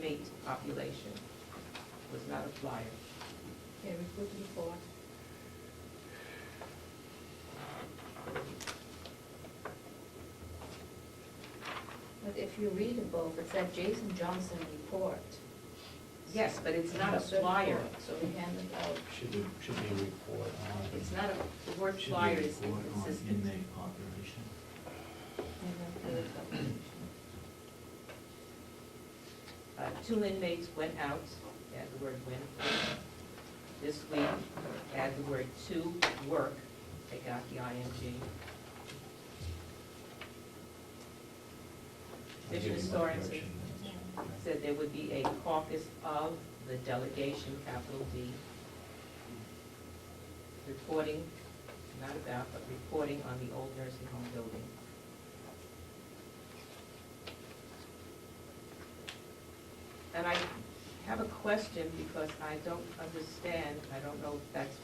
inmate population. Was not a flyer. Okay, report to the board. But if you read it both, it said Jason Johnson report. Yes, but it's not a It's a flyer. report, so we hand it out. Should be a report on. It's not a, the word Should be flyer a is report on inconsistent. inmate population. And then for the publication. 2 inmates went out, add the word went. This week, add the word to work, take out the ing. Commissioner I'll give you my Sorensen correction then. said there would be a caucus of the delegation, capital D. Reporting, not about, but reporting on the old nursing home building. And I have a question because I don't understand, I don't know if that's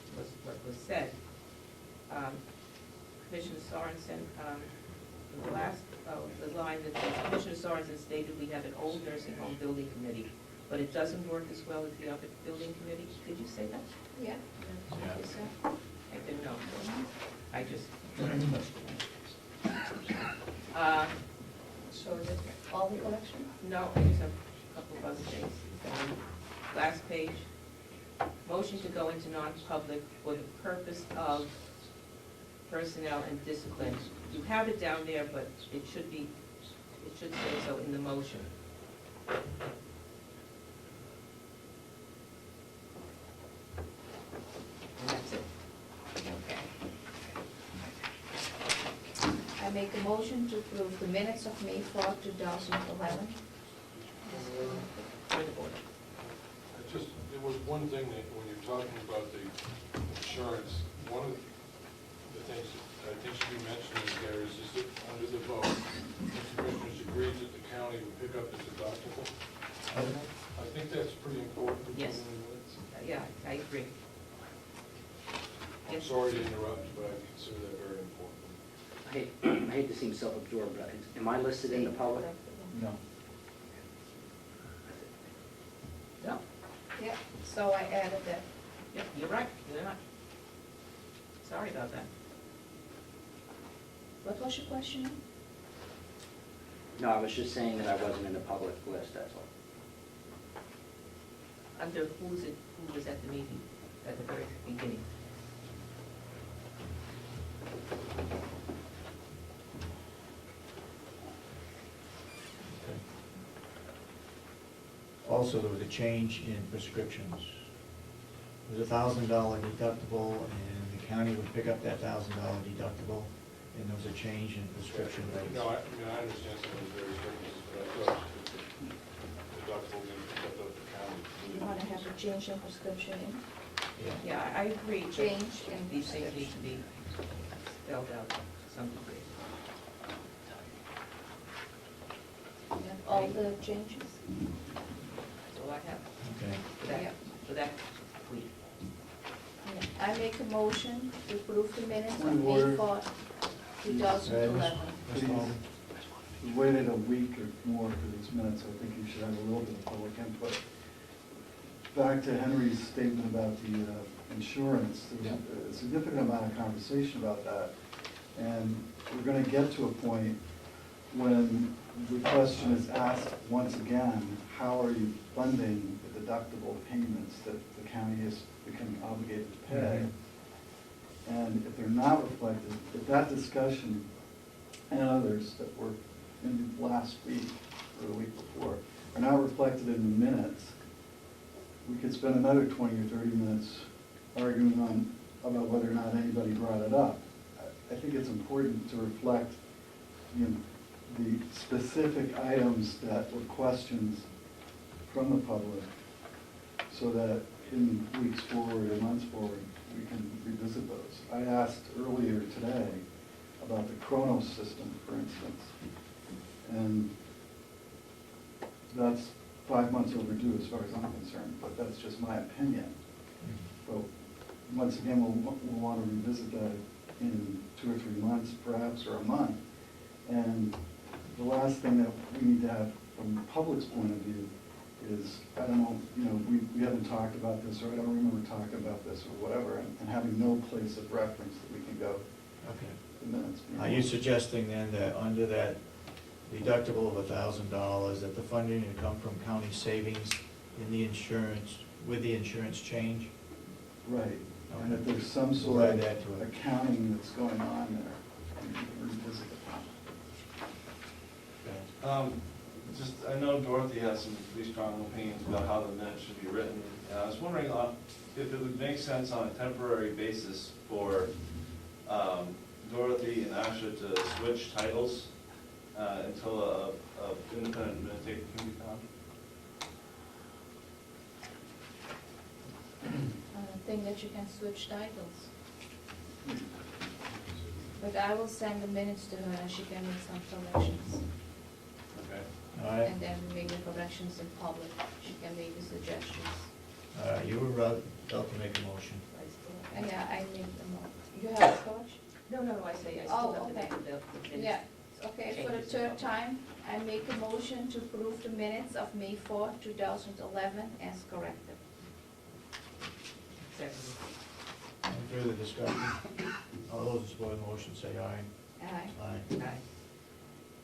what was said. Commissioner Sorensen, the last, the line that says, Commissioner Sorensen stated we have an old nursing home building committee, but it doesn't work as well as the other building committee. Did you say that? Yeah. Yeah. Is that- I didn't know. I just. So is it all the collection? No, I just have a couple of other things. Last page, motion to go into non-public for the purpose of personnel and discipline. You have it down there, but it should say so in the motion. And that's it. Okay. I make a motion to approve the minutes of May 4th, 2011. For the board. There was one thing that when you're talking about the insurance, one of the things that I think should be mentioned in there is that under the vote, the commissioners agreed that the county would pick up the deductible. I think that's pretty important. Yes. Yeah, I agree. I'm sorry to interrupt, but I consider that very important. I hate to seem self-absorbed, but am I listed in the public? No. No, Yeah, so I added that. yep, you're right, you're not. Sorry about that. What was your question? No, I was just saying that I wasn't in the public list, that's all. Under who was at the meeting at the very beginning? Okay. Also, there was a change in prescriptions. It was $1,000 deductible, and the county would pick up that $1,000 deductible, and there was a change in prescription rates. No, I mean, I understand some of the various differences, but I thought the deductible being picked up at the county. You want to have a change in prescription in? Yeah. Yeah, I agree. that Change in these things need to prescription. be spelled out to some degree. You have all the changes? That's all I have Okay. Yeah. for that week. Yeah. I make a motion to approve the minutes Point of of May order. 4th, 2011. Ms. Please. Baldwin? We waited a week or more for these minutes, I think you should have a little bit of public input. Back to Henry's statement about the insurance, there was a significant amount of conversation about that. And we're gonna get to a point when the question is asked once again, how are you funding the deductible payments that the county is becoming obligated to pay? And if they're not reflected, if that discussion and others that were in last week or the week before are not reflected in the minutes, we could spend another 20 or 30 minutes arguing about whether or not anybody brought it up. I think it's important to reflect the specific items that were questions from the public, so that in weeks forward or months forward, we can revisit those. I asked earlier today about the Chronos system, for instance, and that's 5 months overdue as far as I'm concerned, but that's just my opinion. But once again, we'll want to revisit that in 2 or 3 months, perhaps, or a month. And the last thing that we need to have from the public's point of view is, I don't know, you know, we haven't talked about this, or I don't remember talking about this, or whatever, and having no place of reference that we can go Okay. the minutes. Are you suggesting then that under that deductible of $1,000, that the funding would come from county savings in the insurance, with the insurance change? Right, and if Okay. there's some We'll sort add of that to it. accounting that's going on there, and you can revisit it. Just, I know Dorothy has some pretty strong opinions about how the minutes should be written. I was wondering if it would make sense on a temporary basis for Dorothy and Asha to switch titles until a independent minute taker can be found. I don't think that you can switch titles. But I will send the minutes to her and she can make some corrections. Okay. All right, And then make the corrections in public. She can make the suggestions. all right, you were about to make a motion. And yeah, I make the You have a correction? No, I say I Oh, still have okay. the minutes. Yeah, okay, for the third time, I make a motion to approve the minutes of May 4th, 2011 as corrected. Second. Any further discussion? All those in support of the motion say aye. Aye. Aye. Aye.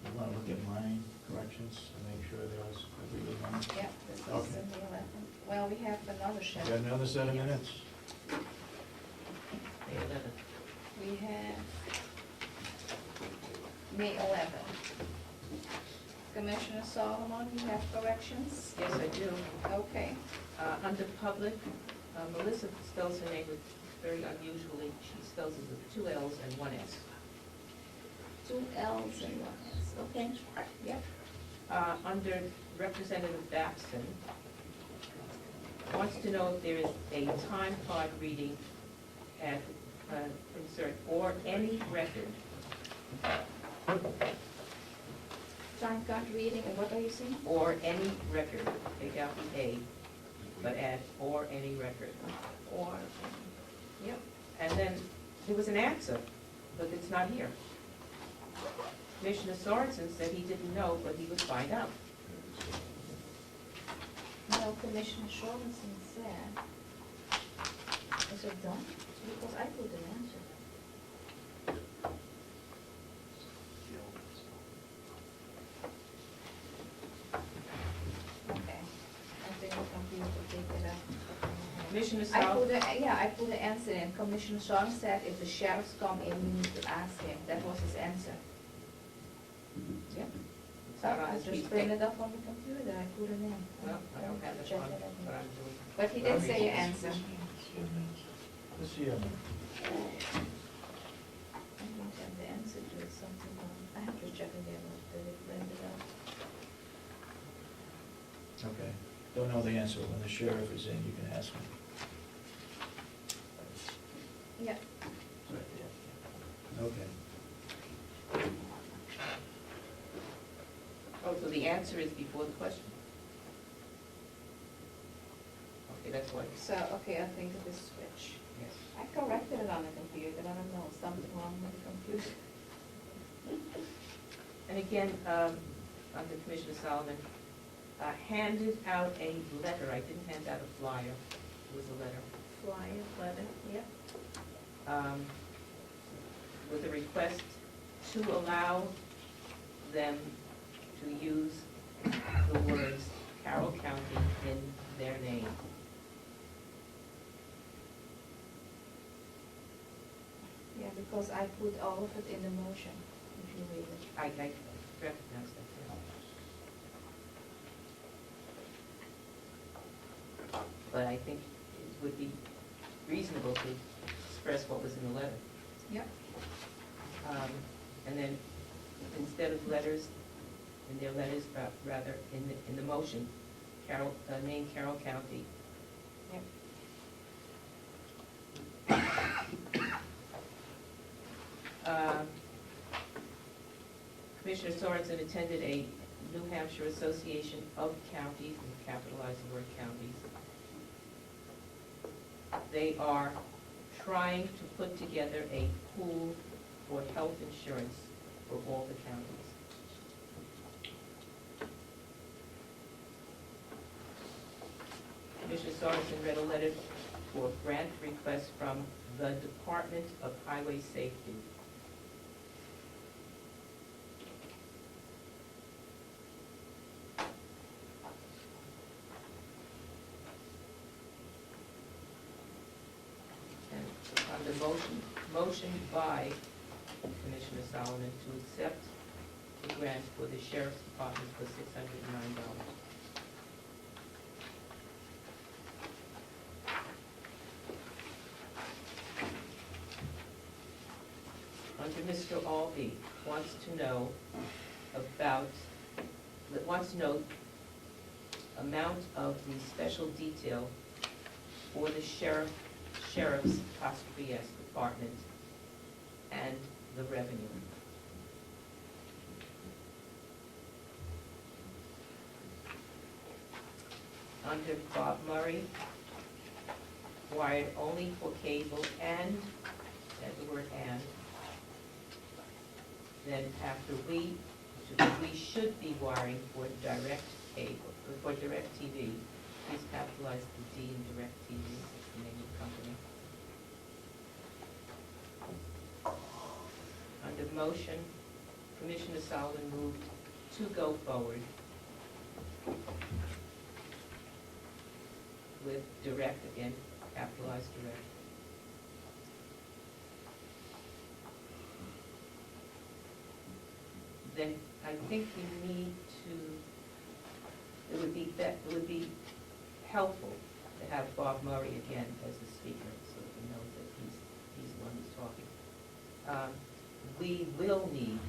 You want to look at mine corrections and make sure those agree with mine? Yeah, this is Okay. in the 11th. Well, we have another sheet. Got another set of minutes? May 11th. We have May 11th. Commissioner Solomon, you have corrections? Yes, I do. Okay. Under public, Melissa spells her name with very unusually, she spells it with 2 L's and 1 S. 2 L's and 1 S, okay? Yep. Under Representative Babson, wants to know if there is a time card reading at, insert, or any record. Time card reading, and what are you saying? Or any record, take out the A, but add or any record. Or, yep. And then there was an answer, but it's not here. Commissioner Sorensen said he didn't know, but he would find out. No, Commissioner Jorgensen said, is it done? Because I put an answer. Okay, I think the computer will take it out. Commissioner I Sal, put I put the answer in. Commissioner Song said if the sheriffs come in, we need to ask him. That was his answer. yeah. It's not on I this piece just of printed paper. it up on the computer, I put it in. Well, I don't have this Check one, it out. but I'm doing. But he did say your answer. Let's see, I don't have the answer to it, something wrong. I have to check again, did it print it out? okay. Don't know the answer. When the sheriff is in, you can ask him. Yeah. Okay. Oh, so the answer is before the question? Okay, that's why. So, okay, I think it is switch. Yes. I corrected it on the computer, but I don't know, something wrong with the computer. And again, under Commissioner Solomon, handed out a letter, I didn't hand out a flyer, it was a letter, Flyer, letter, yep. with a request to allow them to use the words Carroll County in their name. Yeah, because I put all of it in the motion, if you read it. I recognize that, yeah. But I think it would be reasonable to express what was in the letter. Yep. And then, instead of letters, in their letters, rather, in the motion, name Carroll County. Yep. Commissioner Sorensen attended a New Hampshire Association of Counties, and capitalize the word counties. They are trying to put together a pool for health insurance for all the counties. Commissioner Sorensen read a letter for grant request from the Department of Highway Safety. And on the motion by Commissioner Solomon to accept the grant for the Sheriff's Department for $609. Under Mr. Albee wants to know amount of the special detail for the sheriff's apostrophe S department and the revenue. Under Bob Murray, wired only for cable and, add the word and, then after we should be wiring for direct cable, for direct TV. Please capitalize the D in direct TV, that's the name of the company. Under motion, Commissioner Solomon moved to go forward with direct, again, capitalized direct. Then I think we need to, it would be helpful to have Bob Murray again as the speaker, so that we know that he's the one who's talking. We will need,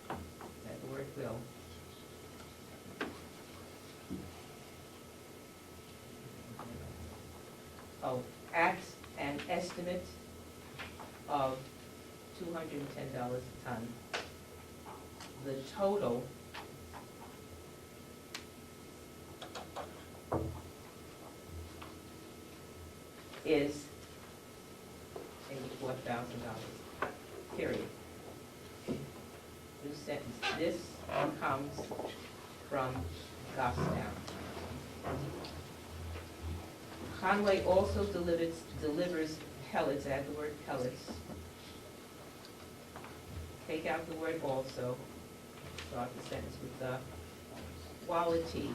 that word will, an estimate of $210 a ton. The total is $84,000, period. New sentence. This comes from Goffstown. Conway also delivers pellets, add the word pellets. Take out the word also. Start the sentence with the quality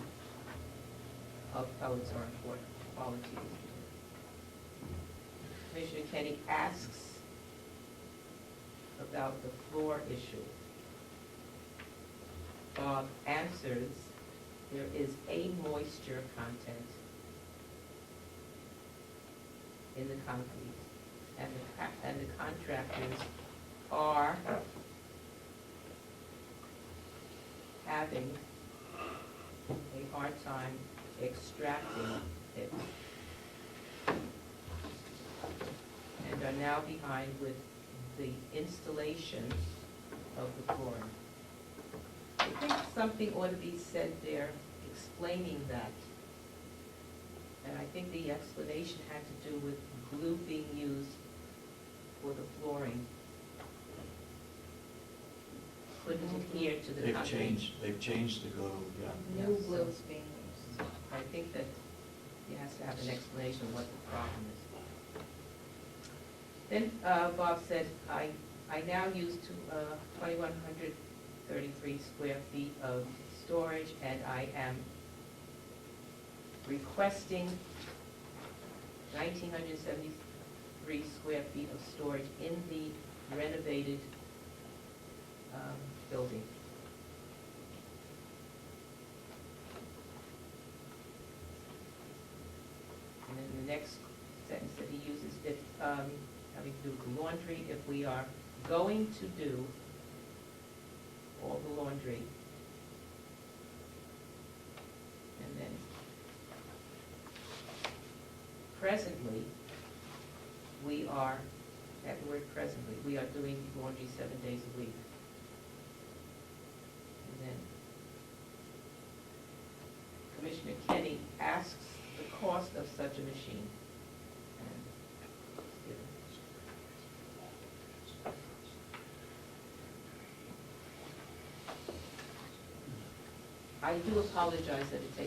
of pellets are important. Quality is important. Commissioner Kenny asks about the floor issue. Bob answers, there is a moisture content in the concrete, and the contractors are having a hard time extracting it, and are now behind with the installation of the flooring. I think something ought to be said there explaining that. And I think the explanation had to do with glue being used for the flooring. Couldn't adhere to the concrete. They've changed the glue, yeah. New Yeah, glue so- is being used. I think that he has to have an explanation of what the problem is. Then Bob said, I now use 2,133 square feet of storage, and I am requesting 1,973 square feet of storage in the renovated building. And then the next sentence that he uses, if, having to do with the laundry, if we are going to do all the laundry, and then presently, we are, that word presently, we are doing laundry 7 days a week. And then Commissioner Kenny asks the cost of such a machine. And it's given. I do apologize that it takes